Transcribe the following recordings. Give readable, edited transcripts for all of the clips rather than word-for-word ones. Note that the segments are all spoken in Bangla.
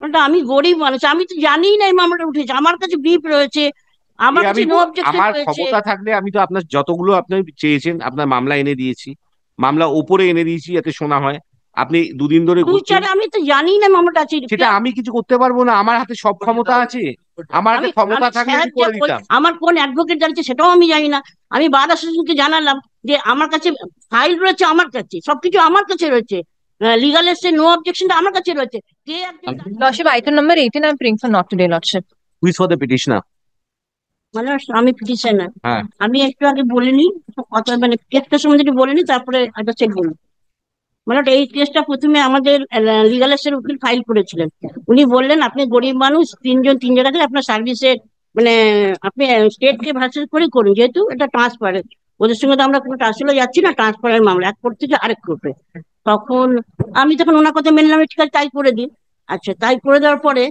ওটা আমি গরিব মানুষ, আমি তো জানি না এই মামলাটা উঠেছে, আমার কাছে ব্রিফ রয়েছে, আমার কাছে নো অবজেকশন আমার রয়েছে। ক্ষমতা থাকলে আমি তো আপনার যতগুলো আপনি চেয়েছেন আপনার মামলা এনে দিয়েছি, মামলা ওপরে এনে দিয়েছি যাতে শোনা হয়। আপনি দুদিন ধরে দুই ঘুরছেন, চার আমি তো জানি না মামলাটা আছে সেটা আমি কিছু করতে পারবো না। আমার হাতে সব ক্ষমতা আছে, আমার হাতে আমি ক্ষমতা আমি থাকলে স্যার আমি যে করে দিতাম। আমার কোন অ্যাডভোকেট জানিয়েছে সেটাও আমি জানি না। আমি বার অ্যাসোসিয়েশনকে জানালাম যে আমার কাছে ফাইল রয়েছে, আমার কাছে সবকিছু আমার কাছে রয়েছে, লিগাল এসে নো অবজেকশনটা আমার কাছে রয়েছে। কে একজন Lordship, item number 18, I'm praying for not today, Lordship. Who's for the petitioner? মানে আমি পিটিশনার। হ্যাঁ। আমি একটু আগে বলিনি কথা, মানে কেসটা সম্বন্ধে একটু বলিনি, তারপরে একটা চেক বলি। মানে এই কেসটা প্রথমে আমাদের লিগাল এর উকিল ফাইল করেছিলেন। উনি বললেন আপনি গরিব মানুষ, তিন জায়গাতে আপনার সার্ভিসের মানে আপনি স্টেট কে ভার্সেস করে করুন, যেহেতু এটা ট্রান্সফার, ওদের সঙ্গে তো আমরা কোনো ট্রান্সফারে যাচ্ছি না, ট্রান্সফারের মামলা এক কোর্ট থেকে আরেক কোর্টে। তখন আমি তখন ওনার কথা মেনলাম, ঠিক আছে তাই করে দিন। আচ্ছা, তাই করে দেওয়ার পরে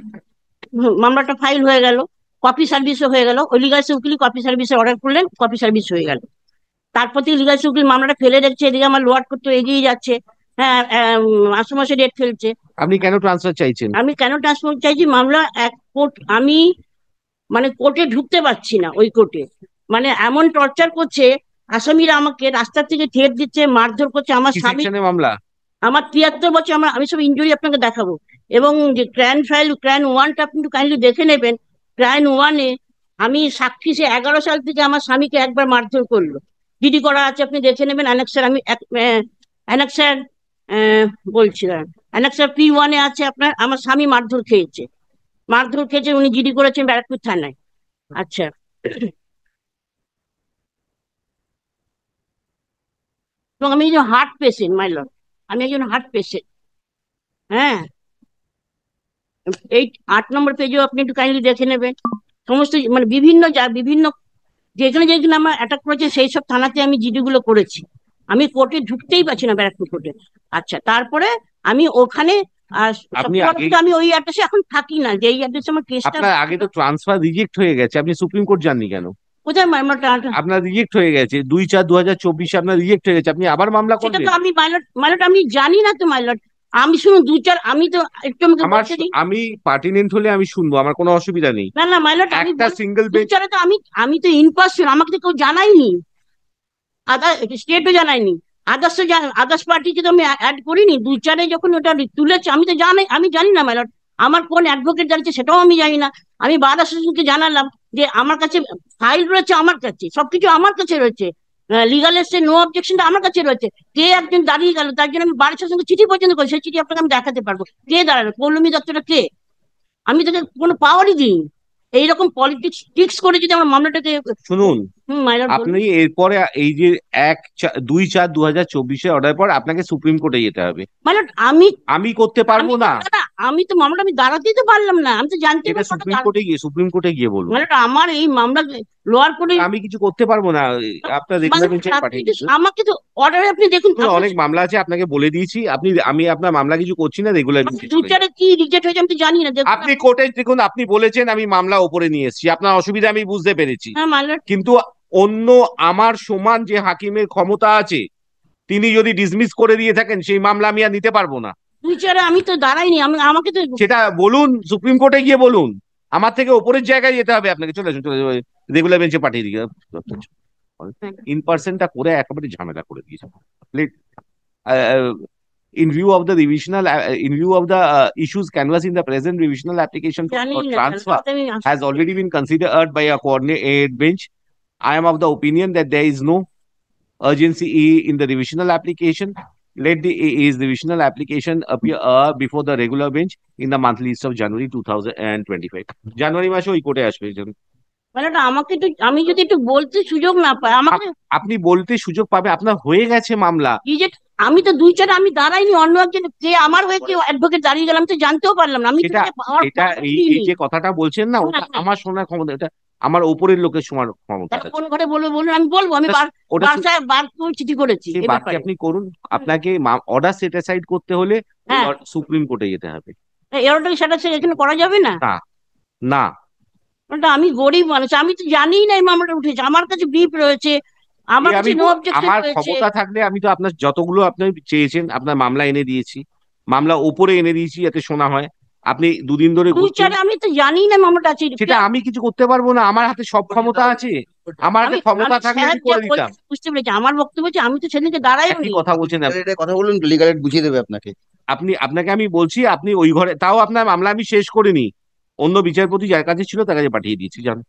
মামলাটা ফাইল হয়ে গেল, কপি সার্ভিসও হয়ে গেল। ওই লিগাল উকিল কপি সার্ভিসে অর্ডার করলেন, কপি সার্ভিস হয়ে গেল। তারপর থেকে লিগাল উকিল মামলাটা ফেলে রেখেছে, এদিকে আমার লোয়ার করতে এগিয়ে যাচ্ছে। হ্যাঁ, মাসে মাসে ডেট ফেলছে। আপনি কেন ট্রান্সফার চাইছেন? আমি কেন ট্রান্সফার চাইছি, মামলা এক কোর্ট, আমি মানে কোর্টে ঢুকতে পারছি না, ওই কোর্টে মানে এমন টর্চার করছে। আসামিরা আমাকে রাস্তা থেকে ঠেট দিচ্ছে, মারধর করছে। আমার কি স্বামী, সেকশনে মামলা? আমার 73 বছর, আমি সব ইনজুরি আপনাকে দেখাবো। এবং যে ক্রাইম ওয়ানটা আপনি একটু কাইন্ডলি দেখে নেবেন। ক্রাইম ওয়ানে আমি সাক্ষী, সে 11 সাল থেকে আমার স্বামীকে একবার মারধর করলো, জিডি করা আছে, আপনি দেখে নেবেন অ্যানেক্সার। আমি অ্যানেক্সার বলছিলাম, অ্যানেক্সার P1-এ আছে আপনার, আমার স্বামী মারধর খেয়েছে, উনি জিডি করেছেন ব্যারাকপুর থানায়। আচ্ছা, এবং আমি একজন হার্ট পেশেন্ট মাই লর্ড, আমি একজন হার্ট পেশেন্ট। হ্যাঁ, এই 8 নম্বর পেজেও আপনি একটু কাইন্ডলি দেখে নেবেন। সমস্ত মানে বিভিন্ন যেখানে যেখানে আমার অ্যাটাক করেছে সেই সব থানাতে আমি জিডি গুলো করেছি। আমি কোর্টে ঢুকতেই পারছি না, ব্যারাকপুর কোর্টে। আচ্ছা, তারপরে আমি ওখানে আপনি সবচেয়ে বড় আগে, কথা, আমি ওই অ্যাড্রেসে এখন থাকি না, যে এই অ্যাড্রেসে আমার কেসটা। আপনার আগে তো ট্রান্সফার রিজেক্ট হয়ে গেছে, আপনি সুপ্রিম কোর্ট যাননি কেন? কোথায় মামলাটা? আপনার রিজেক্ট হয়ে গেছে 2/4/2024, আপনার রিজেক্ট হয়ে গেছে, আপনি আবার মামলা সেটা করবেন? তো আমি মাইলট আমি জানি না তো মাইলট। আমি শুনুন দু চার, আমি তো একটু আমাকে বলতে দিই। আমি পার্টিনেন্ট হলে আমি শুনবো, আমার কোনো অসুবিধা নেই। না না মাইলট, আমি একটা বল সিঙ্গেল দু বেঞ্চ। চারে তো আমি তো ইন পার্সন, আমাকে তো কেউ জানাইনি, আদার স্টেটও জানায়নি, আদার্স পার্টিকে তো আমি অ্যাড করিনি। 2-4-এ যখন ওটা তুলেছে, আমি তো আমি জানি না ম্যাডাম, আমার কোন অ্যাডভোকেট জানিয়েছে সেটাও আমি জানি না। আমি বার অ্যাসোসিয়েশনকে জানালাম যে আমার কাছে ফাইল রয়েছে, আমার কাছে সবকিছু আমার কাছে রয়েছে, লিগাল এসে নো অবজেকশনটা আমার কাছে রয়েছে। কে একজন দাঁড়িয়ে গেল, তার জন্য আমি বার অ্যাসোসিয়েশনকে চিঠি পর্যন্ত করি, সেই চিঠি আপনাকে আমি দেখাতে পারবো। কে দাঁড়ালো, পৌলমী দত্তটা কে? আমি তাকে কোনো পাওয়ারই দিই। এইরকম পলিটিক্স টিক্স করে যদি আমার মামলাটাকে। শুনুন, হুম, মাইলট বলুন। আপনি এরপরে এই যে 2/4/2024 অর্ডার পর আপনাকে সুপ্রিম কোর্টে যেতে হবে। মাইলট আমি আমি করতে আমি পারবো তো না। দাদা, আমি তো মামলাটা আমি দাঁড়াতেই তো পারলাম না, আমি তো জানতে এটা পারবো না। সুপ্রিম কোর্টে গিয়ে বলুন। মামলাটা আমার এই মামলা লোয়ার কোর্টে। আমি কিছু করতে পারবো না, আপনার রেগুলার বেঞ্চে পাঠিয়ে দিচ্ছি। আমাকে তো অর্ডারে আপনি দেখুন আপনার অনেক মামলা আছে, আপনাকে বলে দিয়েছি। আমি আপনার মামলা কিছু করছি না, রেগুলার বেঞ্চে দু চলে যান। চারে কি রিজেক্ট হয়েছে আমি তো জানি না, দেখুন আপনি কোর্টে দেখুন, আপনি বলেছেন আমি মামলা ওপরে নিয়ে এসেছি, আপনার অসুবিধা আমি বুঝতে পেরেছি। হ্যাঁ মামলা কিন্তু অন্য আমার সমান যে হাকিমের ক্ষমতা আছে, তিনি যদি ডিসমিস করে দিয়ে থাকেন, সেই মামলা আমি আর নিতে পারবো না। দুই চারে আমি তো দাঁড়াইনি, আমাকে তো। সেটা বলুন, সুপ্রিম কোর্টে গিয়ে বলুন। আমার থেকে ওপরের জায়গায় যেতে হবে আপনাকে। চলে আসুন, চলে রেগুলার বেঞ্চে পাঠিয়ে দিই। ইন পার্সনটা করে একেবারে ঝামেলা করে দিয়েছে। In view of the issues canvassed in the present revisional application জানি for না transfer আমি has already been considered by a coordinate bench, I am of the opinion that there is no urgency in the revisional application. Let the revisional application appear before the regular bench in the monthly list of January 2025. জানুয়ারি মাসে ওই কোর্টে আসবে। মামলাটা আমাকে একটু, আমি যদি একটু বলতে সুযোগ না পাই আমাকে। আপনি বলতে সুযোগ পাবে, আপনার হয়ে গেছে মামলা। রিজেক্ট, আমি তো দুই চারে আমি দাঁড়াইনি, অন্য একজন কে আমার হয়ে কেউ অ্যাডভোকেট দাঁড়িয়ে গেলাম তো জানতেও পারলাম না, আমি তো সেটা পাওয়ার এটা এই যে কথাটা বলছেন না, ওটা আমার শোনার ক্ষমতা, এটা আমার ওপরের লোকের শোনার ক্ষমতা আছে। কোন ঘরে বলবো বলুন, আমি বলবো। আমি ওটা বাসায় বার করে চিঠি করেছি সেই এই বাদকে ব্যাপারে। আপনি করুন। আপনাকে অর্ডার সেট অ্যাসাইড করতে হলে হ্যাঁ, সুপ্রিম কোর্টে যেতে হবে। এরোটা সেটা এখানে করা যাবে না। না, না। ওটা আমি গরিব মানুষ, আমি তো জানি না এই মামলাটা উঠেছে, আমার কাছে ব্রিফ রয়েছে, আমার কাছে নো অবজেকশন আমার রয়েছে। ক্ষমতা থাকলে আমি তো আপনার যতগুলো আপনি চেয়েছেন আপনার মামলা এনে দিয়েছি, মামলা ওপরে এনে দিয়েছি যাতে শোনা হয়। আপনি দুদিন ধরে ঘুরছেন, ফিউচারে আমি তো জানি না মামলাটা আছে। সেটা আমি কিছু করতে পারবো না, আমার হাতে সব ক্ষমতা আছে, আমার হাতে ক্ষমতা থাকলে আমি করে দিতাম। বুঝতে পেরেছি, আমার বক্তব্য হচ্ছে আমি তো সেদিনকে দাঁড়াই একই কথা বলছেন আপনি। এটা কথা বলুন, লিগাল এড বুঝিয়ে দেবে আপনাকে। আপনাকে আমি বলছি, আপনি ওই ঘরে, তাও আপনার মামলা আমি শেষ করিনি, অন্য বিচারপতি যার কাছে ছিল তার কাছে পাঠিয়ে দিয়েছি, জান।